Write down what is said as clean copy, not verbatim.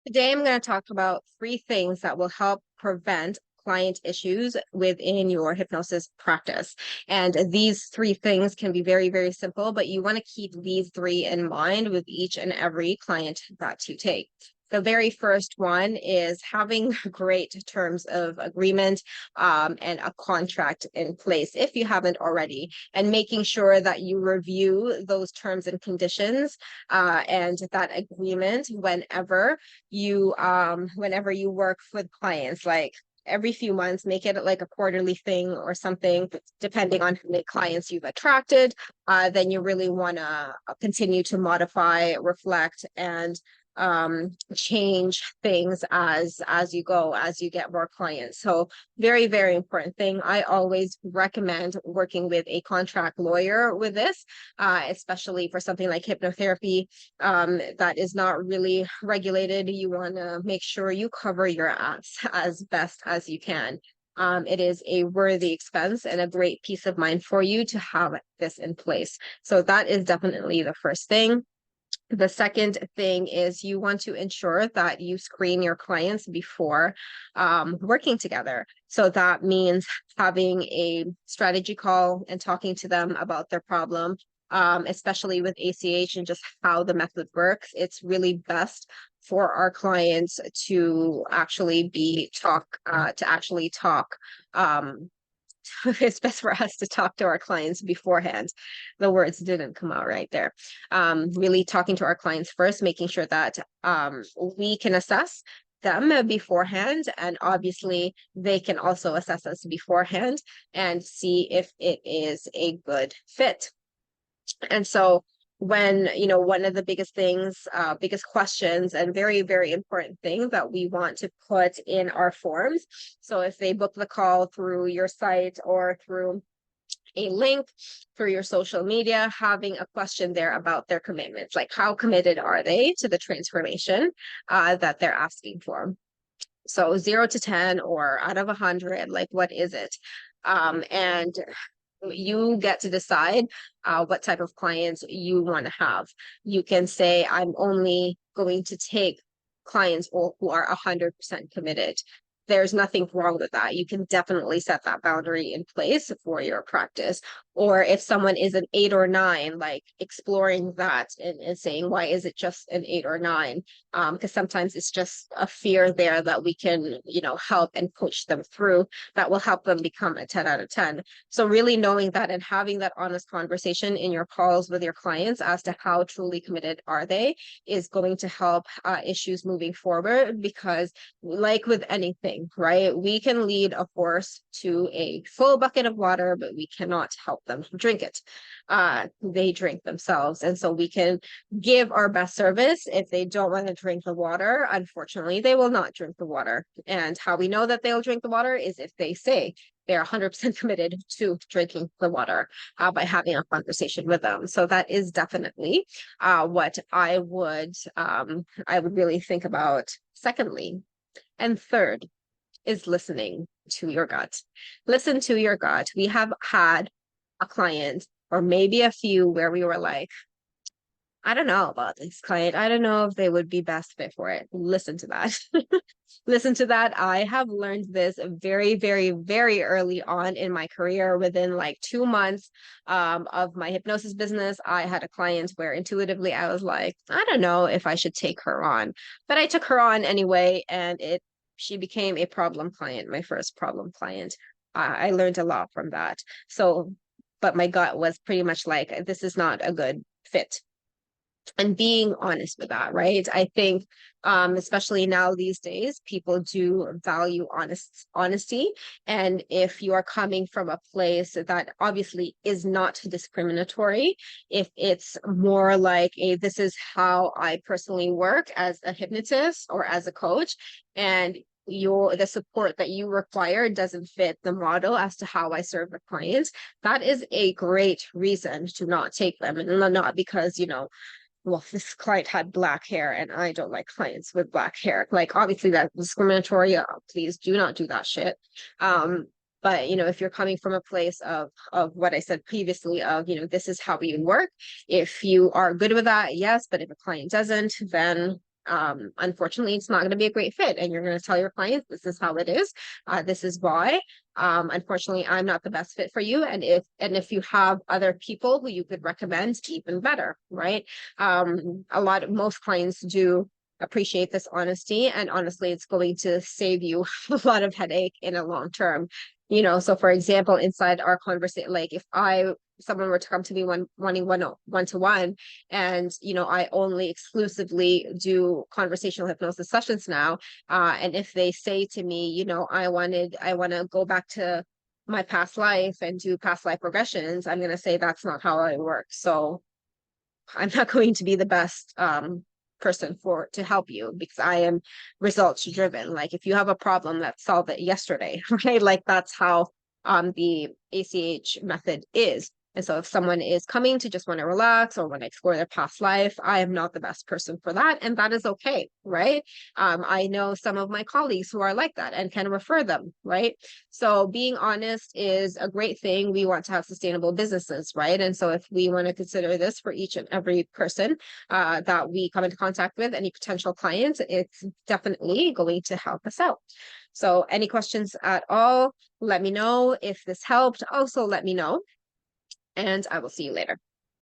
Today, I'm going to talk about three things that will help prevent client issues within your hypnosis practice. And these three things can be very, very simple, but you want to keep these three in mind with each and every client that you take. The very first one is having great terms of agreement and a contract in place if you haven't already, and making sure that you review those terms and conditions and that agreement whenever you work with clients, like every few months. Make it like a quarterly thing or something, depending on how many clients you've attracted. Then you really want to continue to modify, reflect, and change things as you go, as you get more clients. So very, very important thing. I always recommend working with a contract lawyer with this, especially for something like hypnotherapy that is not really regulated. You want to make sure you cover your ass as best as you can. It is a worthy expense and a great peace of mind for you to have this in place. So that is definitely the first thing. The second thing is you want to ensure that you screen your clients before working together. So that means having a strategy call and talking to them about their problem, especially with ACH and just how the method works. It's really best for our clients to actually talk. It's best for us to talk to our clients beforehand. The words didn't come out right there. Really talking to our clients first, making sure that we can assess them beforehand, and obviously they can also assess us beforehand and see if it is a good fit. And so when, one of the biggest things, biggest questions and very, very important thing that we want to put in our forms. So if they book the call through your site or through a link through your social media, having a question there about their commitments, like how committed are they to the transformation that they're asking for. So 0 to 10 or out of 100, like what is it? And you get to decide what type of clients you want to have. You can say, I'm only going to take clients who are 100% committed. There's nothing wrong with that. You can definitely set that boundary in place for your practice. Or if someone is an 8 or 9, like exploring that and saying, why is it just an 8 or 9? Because sometimes it's just a fear there that we can, help and coach them through that will help them become a 10 out of 10. So really knowing that and having that honest conversation in your calls with your clients as to how truly committed are they is going to help issues moving forward. Because like with anything, right, we can lead a horse to a full bucket of water, but we cannot help them drink it. They drink themselves. And so we can give our best service. If they don't want to drink the water, unfortunately, they will not drink the water. And how we know that they'll drink the water is if they say they're 100% committed to drinking the water by having a conversation with them. So that is definitely what I would really think about. Secondly, and third is listening to your gut. Listen to your gut. We have had a client or maybe a few where we were like, I don't know about this client. I don't know if they would be best fit for it. Listen to that. Listen to that. I have learned this very, very, very early on in my career. Within like 2 months of my hypnosis business, I had a client where intuitively I was like, I don't know if I should take her on, but I took her on anyway, and she became a problem client, my first problem client. I learned a lot from that. So, but my gut was pretty much like, this is not a good fit, and being honest with that, right? I think especially now these days, people do value honesty. And if you are coming from a place that obviously is not discriminatory, if it's more like this is how I personally work as a hypnotist or as a coach, and the support that you require doesn't fit the model as to how I serve the clients, that is a great reason to not take them. And not because, well, this client had black hair and I don't like clients with black hair. Like, obviously that's discriminatory. Please do not do that shit. But if you're coming from a place of what I said previously of, this is how we work. If you are good with that, yes. But if a client doesn't, then unfortunately, it's not going to be a great fit. And you're going to tell your clients, this is how it is. This is why. Unfortunately, I'm not the best fit for you. And if you have other people who you could recommend, even better, right? Most clients do appreciate this honesty, and honestly, it's going to save you a lot of headache in a long term. So for example, inside our conversation, like if someone were to come to me wanting one-to-one, and I only exclusively do conversational hypnosis sessions now, and if they say to me, I want to go back to my past life and do past life regressions, I'm going to say that's not how I work. So I'm not going to be the best person to help you, because I am results driven. Like if you have a problem, let's solve it yesterday, right? Like that's how the ACH method is. And so if someone is coming to just want to relax or want to explore their past life, I am not the best person for that. And that is okay, right? I know some of my colleagues who are like that and can refer them, right? So being honest is a great thing. We want to have sustainable businesses, right? And so if we want to consider this for each and every person that we come into contact with, any potential clients, it's definitely going to help us out. So any questions at all, let me know. If this helped, also let me know, and I will see you later.